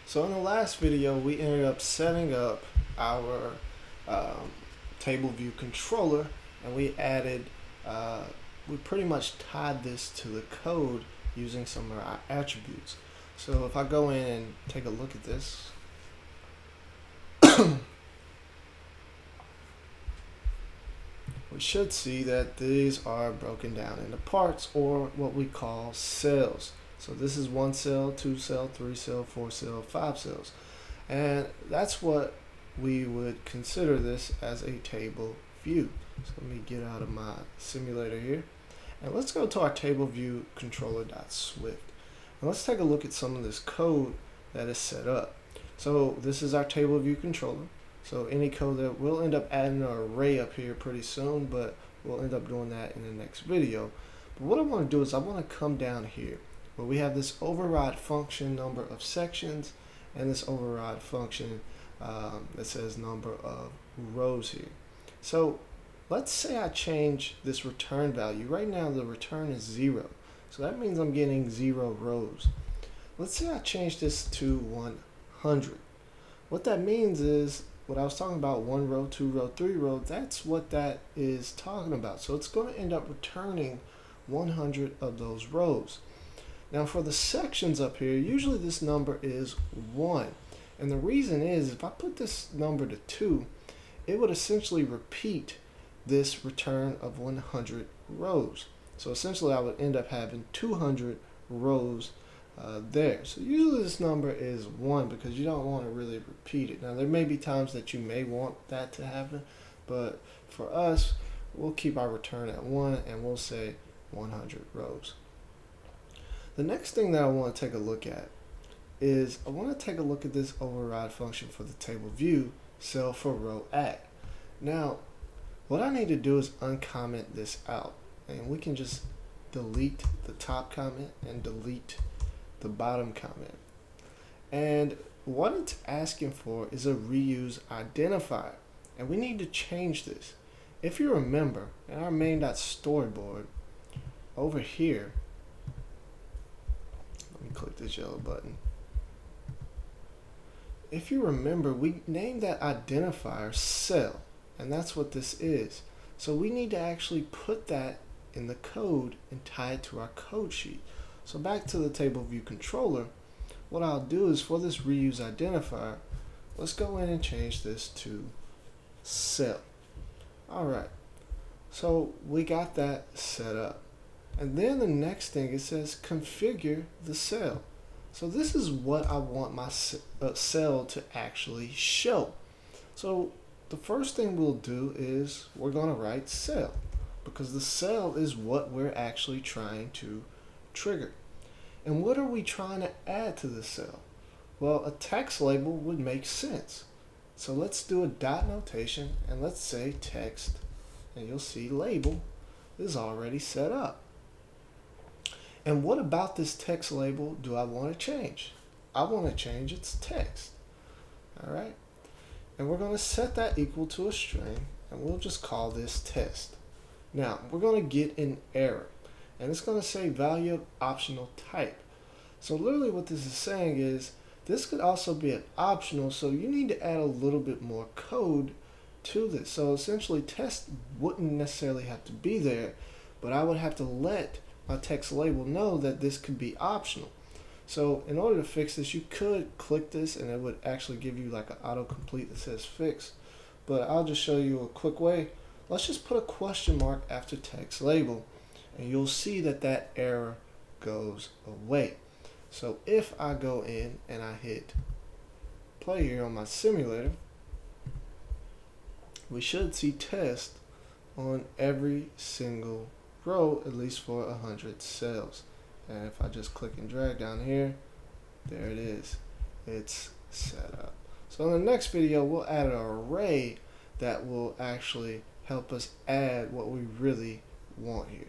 So in the last video, we ended up setting up our um, table view controller, and we added, we pretty much tied this to the code using some of our attributes. So if I go in and take a look at this, we should see that these are broken down into parts, or what we call cells. So this is 1 cell, 2 cell, 3 cell, 4 cell, 5 cells. And that's what we would consider this as a table view. So let me get out of my simulator here. And let's go to our table view controller.swift. And let's take a look at some of this code that is set up. So this is our table view controller. So any code that we'll end up adding an array up here pretty soon, but we'll end up doing that in the next video. But what I want to do is I want to come down here where we have this override function number of sections and this override function that says number of rows here. So let's say I change this return value. Right now the return is 0. So that means I'm getting 0 rows. Let's say I change this to 100. What that means is what I was talking about, 1 row, 2 row, 3 row, that's what that is talking about. So it's going to end up returning 100 of those rows. Now for the sections up here, usually this number is 1. And the reason is, if I put this number to 2, it would essentially repeat this return of 100 rows. So essentially I would end up having 200 rows there. So usually this number is 1 because you don't want to really repeat it. Now there may be times that you may want that to happen, but for us, we'll keep our return at 1 and we'll say 100 rows. The next thing that I want to take a look at is I want to take a look at this override function for the table view cell for row at. Now what I need to do is uncomment this out, and we can just delete the top comment and delete the bottom comment. And what it's asking for is a reuse identifier, and we need to change this. If you remember, in our main.storyboard over here, let me click this yellow button. If you remember, we named that identifier cell, and that's what this is. So we need to actually put that in the code and tie it to our code sheet. So back to the table view controller, what I'll do is for this reuse identifier, let's go in and change this to cell. Alright, so we got that set up. And then the next thing, it says configure the cell. So this is what I want my cell to actually show. So the first thing we'll do is we're going to write cell, because the cell is what we're actually trying to trigger. And what are we trying to add to the cell? Well, a text label would make sense. So let's do a dot notation and let's say text, and you'll see label is already set up. And what about this text label do I want to change? I want to change its text. Alright? And we're going to set that equal to a string, and we'll just call this test. Now, we're going to get an error, and it's going to say value of optional type. So literally what this is saying is, this could also be an optional, so you need to add a little bit more code to this. So essentially test wouldn't necessarily have to be there, but I would have to let my text label know that this could be optional. So in order to fix this, you could click this and it would actually give you like an autocomplete that says fix. But I'll just show you a quick way. Let's just put a question mark after text label, and you'll see that that error goes away. So if I go in and I hit play here on my simulator, we should see test on every single row, at least for 100 cells. And if I just click and drag down here, there it is. It's set up. So in the next video, we'll add an array that will actually help us add what we really want here.